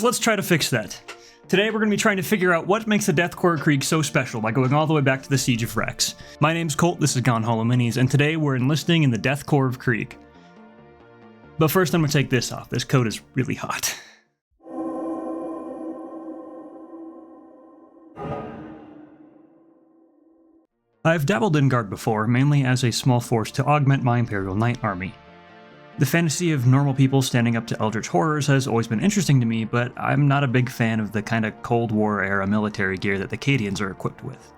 So let's try to fix that. Today we're going to be trying to figure out what makes the Death Corps of Krieg so special by going all the way back to the Siege of Rex. My name's Colt, this is Gone Hollow Minis, and today we're enlisting in the Death Corps of Krieg. But first I'm going to take this off, this coat is really hot. I've dabbled in Guard before, mainly as a small force to augment my Imperial Knight army. The fantasy of normal people standing up to eldritch horrors has always been interesting to me, but I'm not a big fan of the kind of Cold War era military gear that the Cadians are equipped with.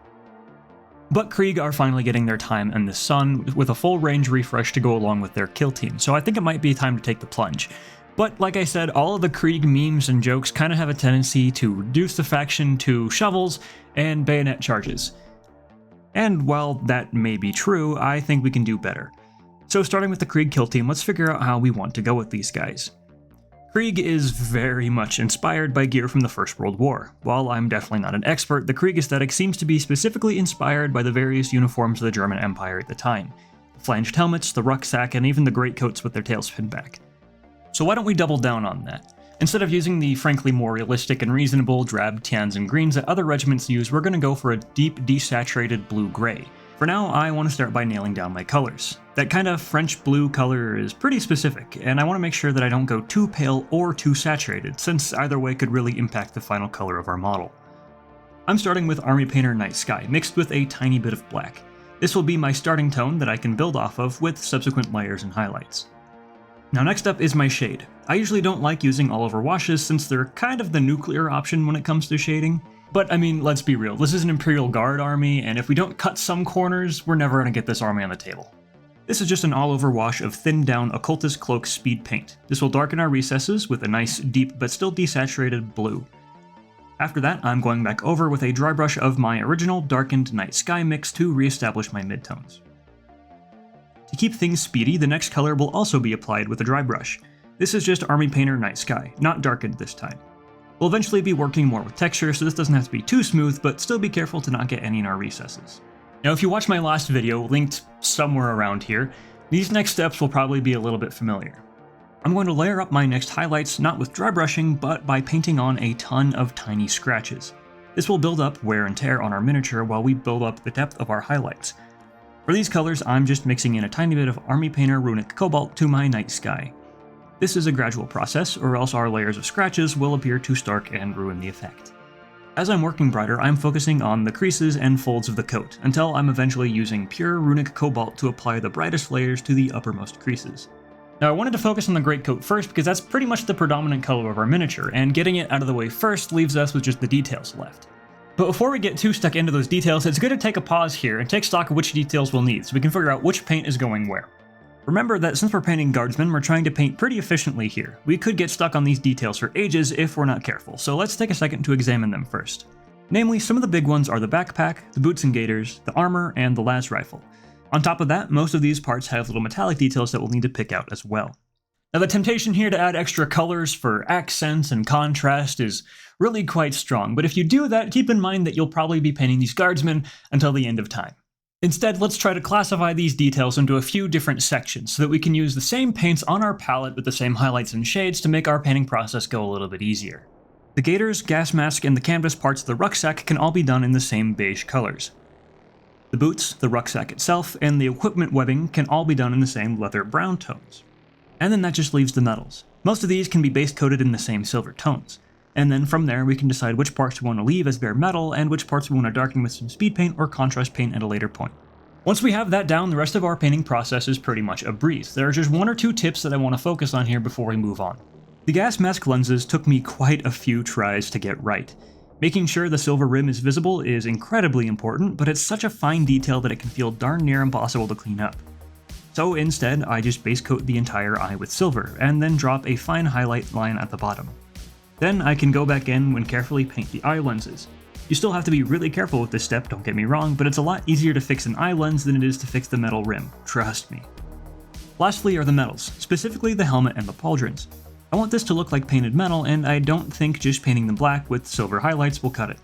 But Krieg are finally getting their time in the sun with a full range refresh to go along with their kill team, so I think it might be time to take the plunge. But like I said, all of the Krieg memes and jokes kind of have a tendency to reduce the faction to shovels and bayonet charges. And while that may be true, I think we can do better. So starting with the Krieg kill team, let's figure out how we want to go with these guys. Krieg is very much inspired by gear from the First World War. While I'm definitely not an expert, the Krieg aesthetic seems to be specifically inspired by the various uniforms of the German Empire at the time. The flanged helmets, the rucksack, and even the greatcoats with their tails pinned back. So why don't we double down on that? Instead of using the frankly more realistic and reasonable drab tans and greens that other regiments use, we're going to go for a deep desaturated blue-gray. For now, I want to start by nailing down my colors. That kind of French blue color is pretty specific, and I want to make sure that I don't go too pale or too saturated, since either way could really impact the final color of our model. I'm starting with Army Painter Night Sky, mixed with a tiny bit of black. This will be my starting tone that I can build off of with subsequent layers and highlights. Now next up is my shade. I usually don't like using all-over washes since they're kind of the nuclear option when it comes to shading. But I mean, let's be real, this is an Imperial Guard army, and if we don't cut some corners, we're never going to get this army on the table. This is just an all-over wash of thinned down Occultist Cloak speed paint. This will darken our recesses with a nice, deep, but still desaturated blue. After that, I'm going back over with a dry brush of my original darkened Night Sky mix to re-establish my midtones. To keep things speedy, the next color will also be applied with a dry brush. This is just Army Painter Night Sky, not darkened this time. We'll eventually be working more with texture, so this doesn't have to be too smooth, but still be careful to not get any in our recesses. Now if you watched my last video, linked somewhere around here, these next steps will probably be a little bit familiar. I'm going to layer up my next highlights not with dry brushing, but by painting on a ton of tiny scratches. This will build up wear and tear on our miniature while we build up the depth of our highlights. For these colors, I'm just mixing in a tiny bit of Army Painter Runic Cobalt to my Night Sky. This is a gradual process, or else our layers of scratches will appear too stark and ruin the effect. As I'm working brighter, I'm focusing on the creases and folds of the coat, until I'm eventually using pure Runic Cobalt to apply the brightest layers to the uppermost creases. Now I wanted to focus on the greatcoat first because that's pretty much the predominant color of our miniature, and getting it out of the way first leaves us with just the details left. But before we get too stuck into those details, it's good to take a pause here and take stock of which details we'll need, so we can figure out which paint is going where. Remember that since we're painting guardsmen, we're trying to paint pretty efficiently here. We could get stuck on these details for ages if we're not careful, so let's take a second to examine them first. Namely, some of the big ones are the backpack, the boots and gaiters, the armor, and the las rifle. On top of that, most of these parts have little metallic details that we'll need to pick out as well. Now the temptation here to add extra colors for accents and contrast is really quite strong, but if you do that, keep in mind that you'll probably be painting these guardsmen until the end of time. Instead, let's try to classify these details into a few different sections so that we can use the same paints on our palette with the same highlights and shades to make our painting process go a little bit easier. The gaiters, gas mask, and the canvas parts of the rucksack can all be done in the same beige colors. The boots, the rucksack itself, and the equipment webbing can all be done in the same leather brown tones. And then that just leaves the metals. Most of these can be base coated in the same silver tones. And then from there we can decide which parts we want to leave as bare metal and which parts we want to darken with some speed paint or contrast paint at a later point. Once we have that down, the rest of our painting process is pretty much a breeze. There are just one or two tips that I want to focus on here before we move on. The gas mask lenses took me quite a few tries to get right. Making sure the silver rim is visible is incredibly important, but it's such a fine detail that it can feel darn near impossible to clean up. So instead, I just base coat the entire eye with silver, and then drop a fine highlight line at the bottom. Then I can go back in and carefully paint the eye lenses. You still have to be really careful with this step, don't get me wrong, but it's a lot easier to fix an eye lens than it is to fix the metal rim, trust me. Lastly are the metals, specifically the helmet and the pauldrons. I want this to look like painted metal, and I don't think just painting them black with silver highlights will cut it.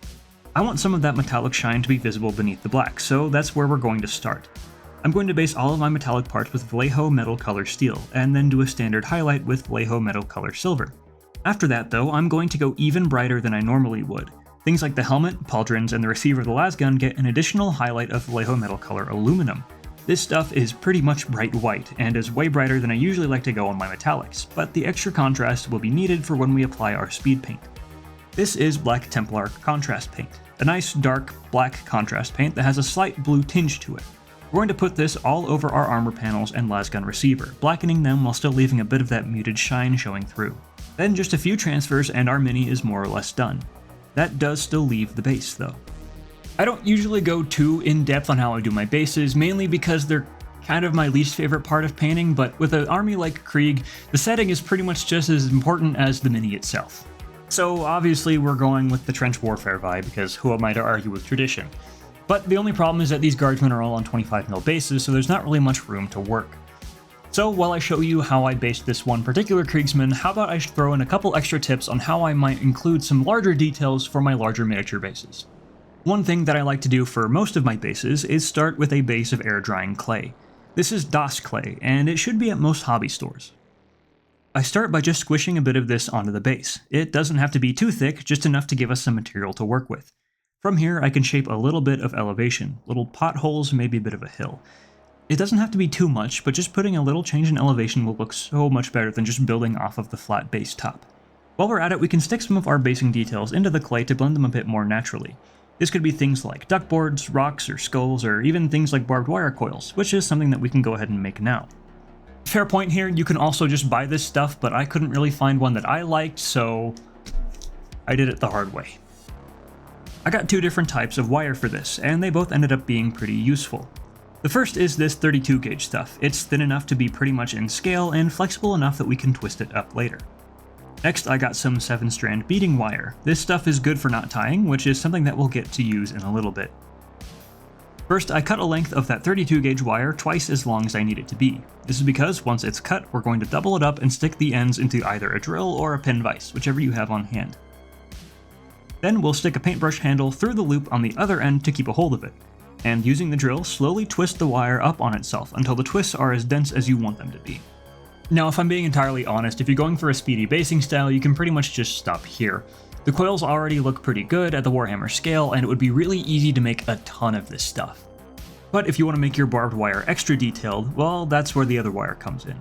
I want some of that metallic shine to be visible beneath the black, so that's where we're going to start. I'm going to base all of my metallic parts with Vallejo Metal Color Steel, and then do a standard highlight with Vallejo Metal Color Silver. After that though, I'm going to go even brighter than I normally would. Things like the helmet, pauldrons, and the receiver of the lasgun get an additional highlight of Vallejo metal color aluminum. This stuff is pretty much bright white, and is way brighter than I usually like to go on my metallics, but the extra contrast will be needed for when we apply our speed paint. This is Black Templar Contrast Paint, a nice dark black contrast paint that has a slight blue tinge to it. We're going to put this all over our armor panels and lasgun receiver, blackening them while still leaving a bit of that muted shine showing through. Then just a few transfers and our mini is more or less done. That does still leave the base though. I don't usually go too in-depth on how I do my bases, mainly because they're kind of my least favorite part of painting, but with an army like Krieg, the setting is pretty much just as important as the mini itself. So obviously we're going with the trench warfare vibe, because who am I to argue with tradition? But the only problem is that these guardsmen are all on 25mm bases, so there's not really much room to work. So while I show you how I based this one particular Kriegsman, how about I throw in a couple extra tips on how I might include some larger details for my larger miniature bases. One thing that I like to do for most of my bases is start with a base of air drying clay. This is DOS clay, and it should be at most hobby stores. I start by just squishing a bit of this onto the base. It doesn't have to be too thick, just enough to give us some material to work with. From here I can shape a little bit of elevation, little potholes, maybe a bit of a hill. It doesn't have to be too much, but just putting a little change in elevation will look so much better than just building off of the flat base top. While we're at it, we can stick some of our basing details into the clay to blend them a bit more naturally. This could be things like duckboards, rocks, or skulls, or even things like barbed wire coils, which is something that we can go ahead and make now. Fair point here, you can also just buy this stuff, but I couldn't really find one that I liked, so I did it the hard way. I got two different types of wire for this, and they both ended up being pretty useful. The first is this 32 gauge stuff. It's thin enough to be pretty much in scale, and flexible enough that we can twist it up later. Next, I got some 7-strand beading wire. This stuff is good for knot tying, which is something that we'll get to use in a little bit. First, I cut a length of that 32 gauge wire twice as long as I need it to be. This is because once it's cut, we're going to double it up and stick the ends into either a drill or a pin vise, whichever you have on hand. Then we'll stick a paintbrush handle through the loop on the other end to keep a hold of it, and using the drill, slowly twist the wire up on itself until the twists are as dense as you want them to be. Now, if I'm being entirely honest, if you're going for a speedy basing style, you can pretty much just stop here. The coils already look pretty good at the Warhammer scale, and it would be really easy to make a ton of this stuff. But if you want to make your barbed wire extra detailed, well, that's where the other wire comes in.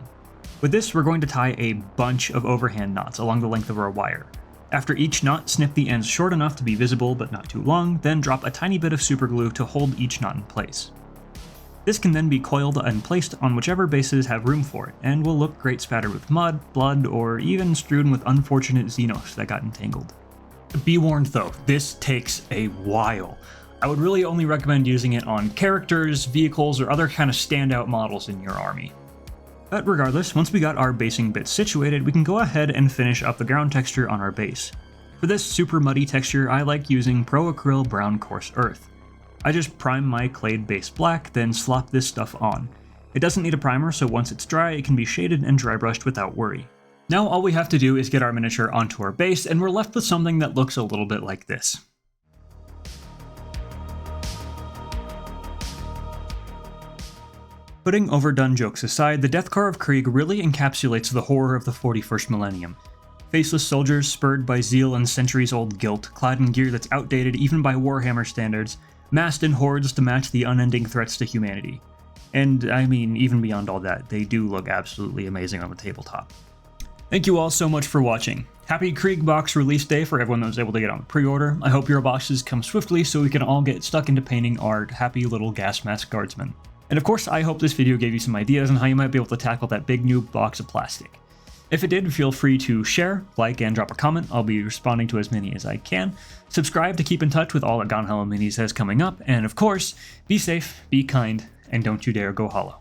With this, we're going to tie a bunch of overhand knots along the length of our wire. After each knot, snip the ends short enough to be visible but not too long, then drop a tiny bit of superglue to hold each knot in place. This can then be coiled and placed on whichever bases have room for it, and will look great spattered with mud, blood, or even strewn with unfortunate Xenos that got entangled. Be warned though, this takes a while. I would really only recommend using it on characters, vehicles, or other kind of standout models in your army. But regardless, once we got our basing bits situated, we can go ahead and finish up the ground texture on our base. For this super muddy texture, I like using Pro Acryl Brown Coarse Earth. I just prime my clayed base black, then slop this stuff on. It doesn't need a primer, so once it's dry, it can be shaded and dry brushed without worry. Now all we have to do is get our miniature onto our base, and we're left with something that looks a little bit like this. Putting overdone jokes aside, the Deathcar of Krieg really encapsulates the horror of the 41st millennium. Faceless soldiers spurred by zeal and centuries-old guilt, clad in gear that's outdated even by Warhammer standards, massed in hordes to match the unending threats to humanity. And I mean, even beyond all that, they do look absolutely amazing on the tabletop. Thank you all so much for watching. Happy Krieg box release day for everyone that was able to get on pre-order. I hope your boxes come swiftly so we can all get stuck into painting our happy little gas mask guardsmen. And of course, I hope this video gave you some ideas on how you might be able to tackle that big new box of plastic. If it did, feel free to share, like, and drop a comment. I'll be responding to as many as I can. Subscribe to keep in touch with all that Gone Hollow Minis has coming up, and of course, be safe, be kind, and don't you dare go hollow.